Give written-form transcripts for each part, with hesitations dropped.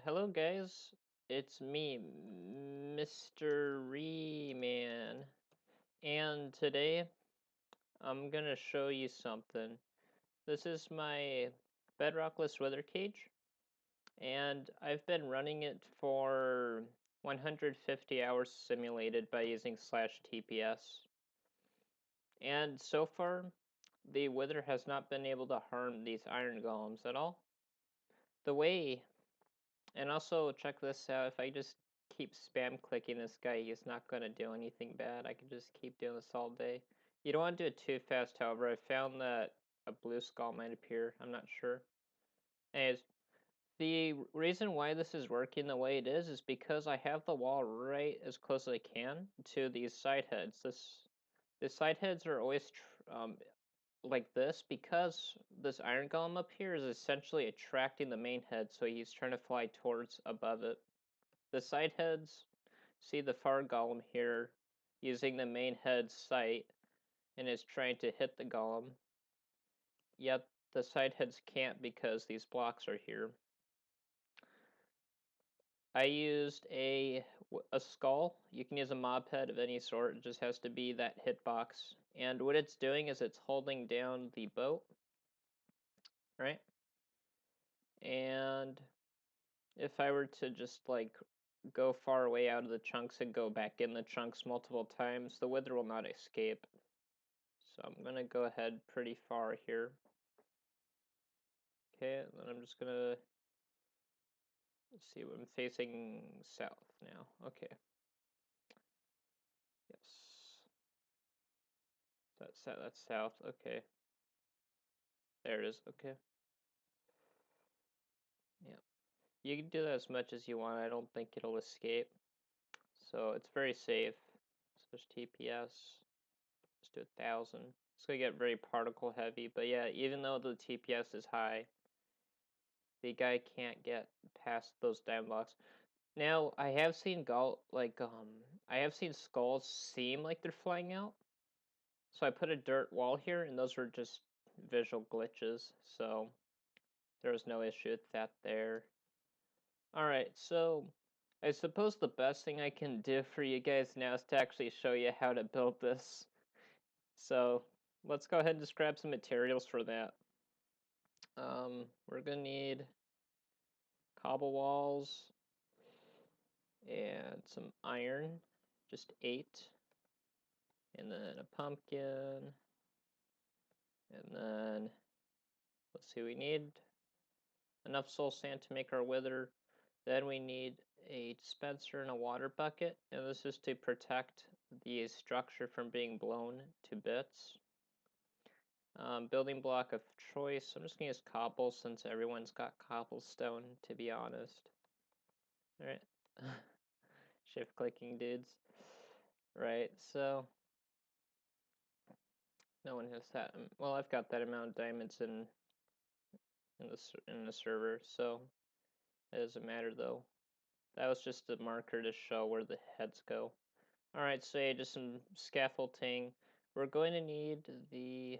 Hello guys, it's me, Mr. Reman, and today I'm gonna show you something. This is my bedrockless wither cage, and I've been running it for 150 hours simulated by using /TPS. And so far, the wither has not been able to harm these iron golems at all. The way And also, check this out. If I just keep spam clicking this guy, he's not going to do anything bad. I can just keep doing this all day. You don't want to do it too fast, however. I found that a blue skull might appear. I'm not sure. Anyways, the reason why this is working the way it is because I have the wall right as close as I can to these side heads. The side heads are always like this because this iron golem up here is essentially attracting the main head, so he's trying to fly towards above it. The side heads see the far golem here using the main head's sight and is trying to hit the golem, yet the side heads can't because these blocks are here. I used a skull. You can use a mob head of any sort. It just has to be that hitbox. And what it's doing is it's holding down the boat, right? And if I were to just like go far away out of the chunks and go back in the chunks multiple times, the wither will not escape. So I'm gonna go ahead pretty far here. Okay, then I'm just gonna see what I'm facing south now. Okay. Yes. That's south. Okay. There it is. Okay. Yeah. You can do that as much as you want. I don't think it'll escape. So it's very safe. Switch TPS. Just do 1,000. It's gonna get very particle heavy, but yeah, even though the TPS is high, the guy can't get past those dime blocks. Now I have seen I have seen skulls seem like they're flying out. So I put a dirt wall here, and those were just visual glitches. So there was no issue with that there. All right, so I suppose the best thing I can do for you guys now is to actually show you how to build this. So let's go ahead and just grab some materials for that. We're gonna need cobble walls and some iron, just 8, and then a pumpkin, and then let's see, we need enough soul sand to make our wither. Then we need a dispenser and a water bucket, and this is to protect the structure from being blown to bits. Building block of choice. I'm just gonna use cobble since everyone's got cobblestone, to be honest. Alright. Shift clicking dudes. Right, so no one has that. Well, I've got that amount of diamonds in the server, so it doesn't matter though. That was just a marker to show where the heads go. Alright, so yeah, just some scaffolding. We're going to need the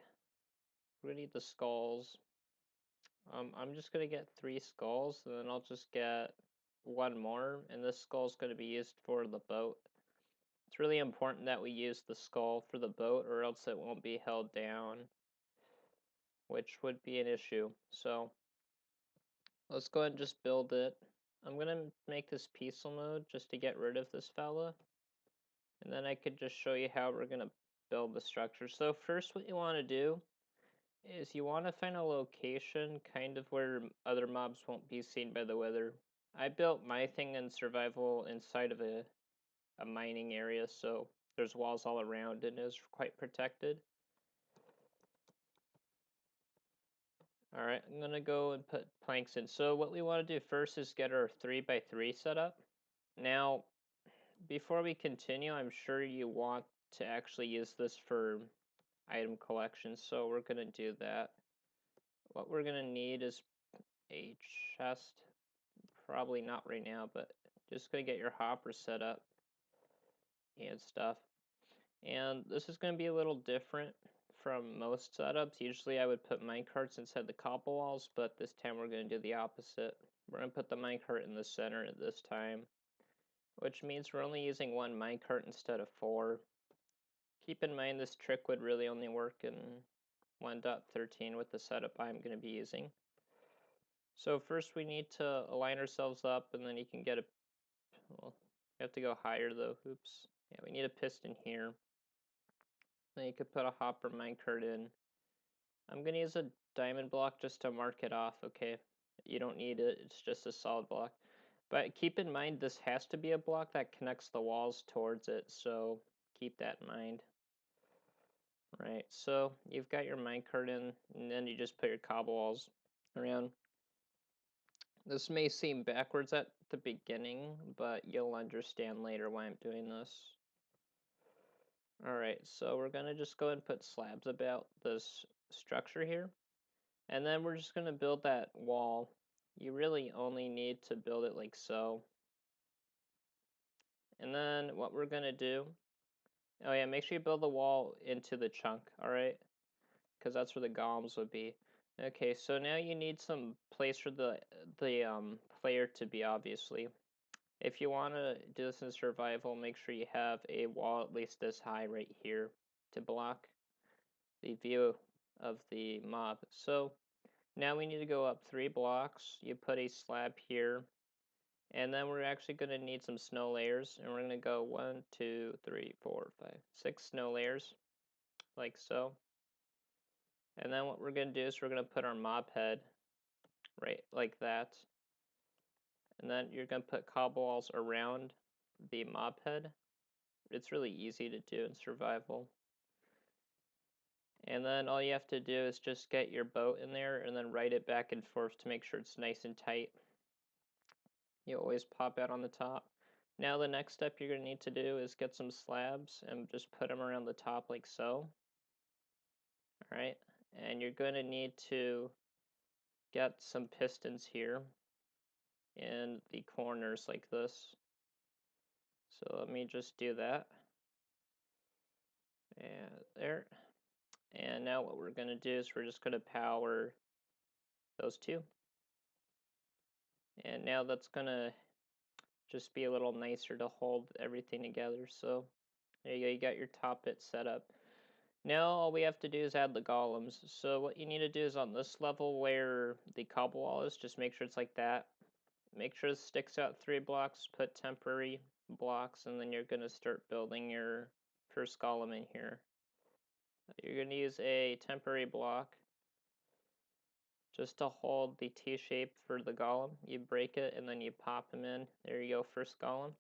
skulls. I'm just gonna get 3 skulls, and then I'll just get 1 more, and this skull is gonna be used for the boat. It's really important that we use the skull for the boat, or else it won't be held down, which would be an issue. So let's go ahead and just build it. I'm gonna make this peaceful mode just to get rid of this fella, and then I could just show you how we're gonna build the structure. So first, what you want to do is you want to find a location kind of where other mobs won't be seen by the wither. I built my thing in survival inside of a mining area, so there's walls all around and is quite protected. Alright, I'm gonna go and put planks in. So what we want to do first is get our 3x3 set up. Now, before we continue, I'm sure you want to actually use this for item collection, so we're gonna do that. What we're gonna need is a chest. Probably not right now, but just gonna get your hopper set up and stuff. And this is gonna be a little different from most setups. Usually I would put minecarts inside the cobble walls, but this time we're gonna do the opposite. We're going to put the minecart in the center at this time, which means we're only using one minecart instead of 4. Keep in mind this trick would really only work in 1.13 with the setup I'm going to be using. So first we need to align ourselves up, and then you can get a, well, you have to go higher though, oops. Yeah, we need a piston here. Then you could put a hopper minecart in. I'm going to use a diamond block just to mark it off, okay? You don't need it, it's just a solid block. But keep in mind this has to be a block that connects the walls towards it, so keep that in mind. Right, so you've got your minecart in, and then you just put your cobble walls around. This may seem backwards at the beginning, but you'll understand later why I'm doing this. Alright, so we're going to just go ahead and put slabs about this structure here. And then we're just going to build that wall. You really only need to build it like so. And then what we're going to do, oh yeah, make sure you build the wall into the chunk, alright? Because that's where the golems would be. Okay, so now you need some place for the player to be, obviously. If you want to do this in survival, make sure you have a wall at least this high right here to block the view of the mob. So now we need to go up 3 blocks. You put a slab here, and then we're actually going to need some snow layers, and we're going to go 1, 2, 3, 4, 5, 6 snow layers, like so. And then what we're going to do is we're going to put our mob head right like that. And then you're going to put cobble walls around the mob head. It's really easy to do in survival. And then all you have to do is just get your boat in there and then ride it back and forth to make sure it's nice and tight. You always pop out on the top. Now the next step you're going to need to do is get some slabs and just put them around the top like so. Alright, and you're going to need to get some pistons here in the corners like this. So let me just do that. And there. And now what we're going to do is we're just going to power those two. And now that's going to just be a little nicer to hold everything together. So there you go, you got your top bit set up. Now all we have to do is add the golems. So what you need to do is on this level where the cobble wall is, just make sure it's like that. Make sure it sticks out 3 blocks, put temporary blocks, and then you're going to start building your first golem in here. You're going to use a temporary block just to hold the T shape for the golem. You break it and then you pop him in. There you go, first golem.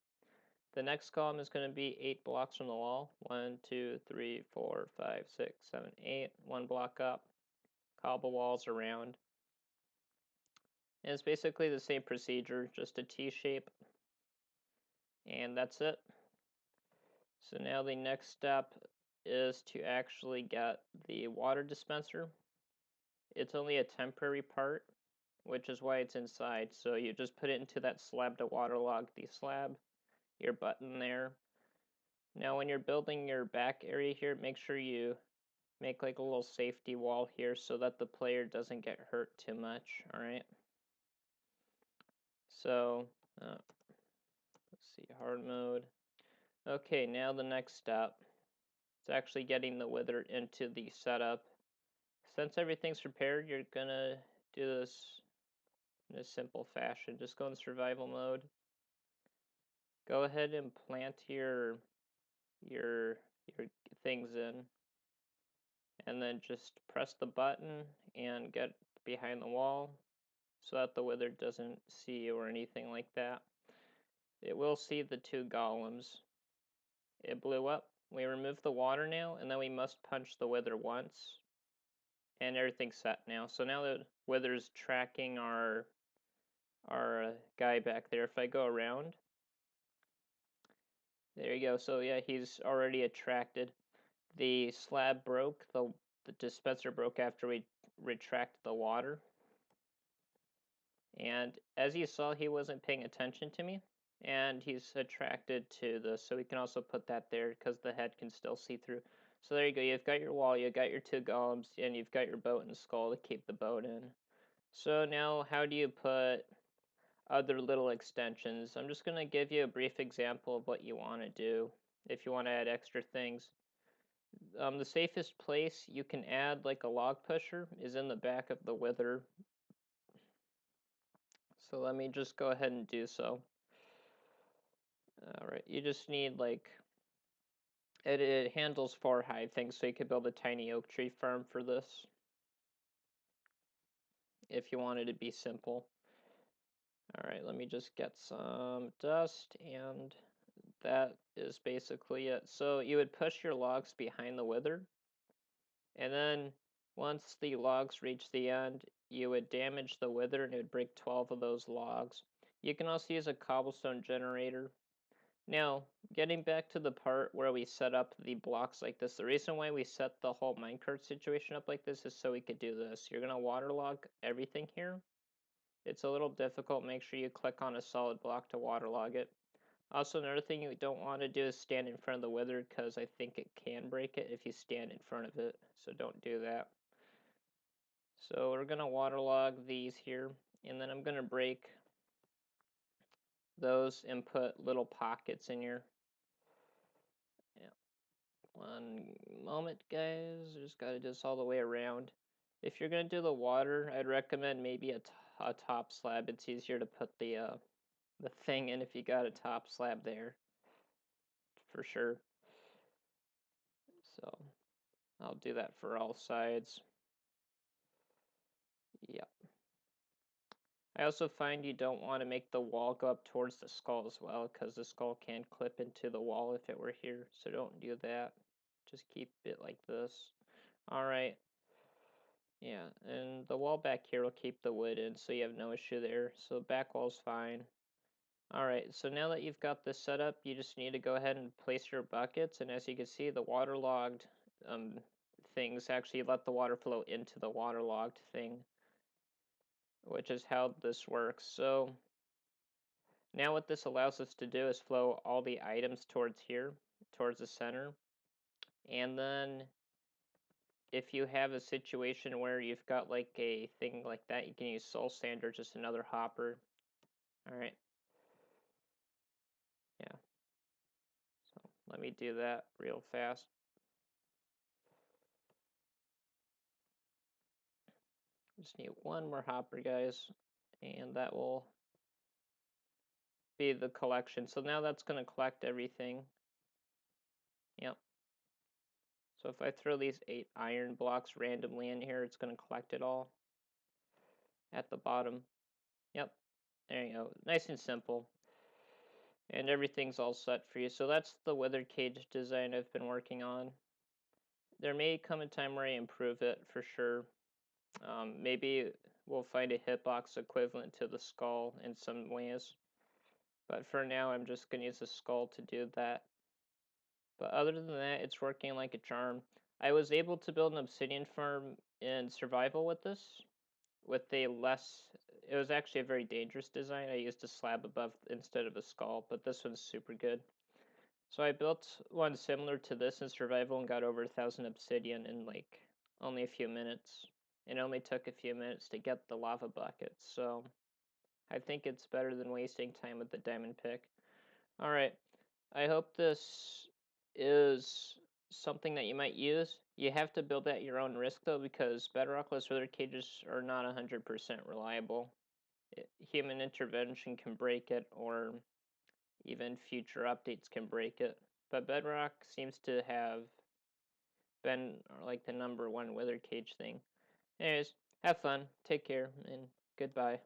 The next column is going to be 8 blocks from the wall. 1, 2, 3, 4, 5, 6, 7, 8. 1 block up. Cobble walls around. And it's basically the same procedure, just a T shape. And that's it. So now the next step is to actually get the water dispenser. It's only a temporary part, which is why it's inside. So you just put it into that slab to waterlog the slab. Your button there. Now when you're building your back area here, make sure you make like a little safety wall here so that the player doesn't get hurt too much, alright? So, let's see, hard mode. Okay, now the next step is actually getting the wither into the setup. Since everything's prepared, you're gonna do this in a simple fashion. Just go in survival mode. Go ahead and plant your things in, and then just press the button and get behind the wall so that the wither doesn't see you or anything like that. It will see the 2 golems. It blew up. We remove the water now, and then we must punch the wither once, and everything's set now. So now the wither's tracking our guy back there. If I go around, there you go. So yeah, he's already attracted. The slab broke, the dispenser broke after we retracted the water. And as you saw, he wasn't paying attention to me. And he's attracted to this, so we can also put that there because the head can still see through. So there you go, you've got your wall, you've got your 2 golems, and you've got your boat and skull to keep the boat in. So now how do you put other little extensions. I'm just going to give you a brief example of what you want to do if you want to add extra things. The safest place you can add like a log pusher is in the back of the wither. So let me just go ahead and do so. All right, you just need like, it handles 4 high things, so you could build a tiny oak tree farm for this if you wanted to be simple. All right, let me just get some dust, and that is basically it. So you would push your logs behind the wither, and then once the logs reach the end, you would damage the wither and it would break 12 of those logs. You can also use a cobblestone generator. Now, getting back to the part where we set up the blocks like this, the reason why we set the whole minecart situation up like this is so we could do this. You're going to waterlog everything here. It's a little difficult. Make sure you click on a solid block to waterlog it. Also, another thing you don't want to do is stand in front of the wither, because I think it can break it if you stand in front of it, so don't do that. So we're going to waterlog these here, and then I'm going to break those and put little pockets in here. Yeah. One moment, guys. Just got to do this all the way around. If you're going to do the water, I'd recommend maybe a top slab. It's easier to put the thing in if you got a top slab there, for sure. So I'll do that for all sides. Yep. I also find you don't want to make the wall go up towards the skull as well, because the skull can clip into the wall if it were here, so don't do that. Just keep it like this. Alright. Yeah, and the wall back here will keep the wood in, so you have no issue there. So back wall's fine. Alright, so now that you've got this set up, you just need to go ahead and place your buckets, and as you can see, the waterlogged things actually let the water flow into the waterlogged thing, which is how this works. So now what this allows us to do is flow all the items towards here, towards the center. And then if you have a situation where you've got like a thing like that, you can use soul sand or just another hopper. All right. Yeah. So let me do that real fast. Just need one more hopper, guys, and that will be the collection. So now that's going to collect everything. Yep. So if I throw these 8 iron blocks randomly in here, it's going to collect it all at the bottom. Yep. There you go. Nice and simple. And everything's all set for you. So that's the wither cage design I've been working on. There may come a time where I improve it for sure. Maybe we'll find a hitbox equivalent to the skull in some ways. But for now, I'm just going to use the skull to do that. But other than that, it's working like a charm. I was able to build an obsidian farm in survival with this, with a less, it was actually a very dangerous design. I used a slab above instead of a skull, but this one's super good. So I built one similar to this in survival and got over 1,000 obsidian in like only a few minutes. It only took a few minutes to get the lava buckets, so I think it's better than wasting time with the diamond pick. Alright, I hope this is something that you might use. You have to build at your own risk though, because bedrockless wither cages are not 100% reliable. Human intervention can break it, or even future updates can break it. But Bedrock seems to have been like the #1 wither cage thing. Anyways, have fun, take care, and goodbye.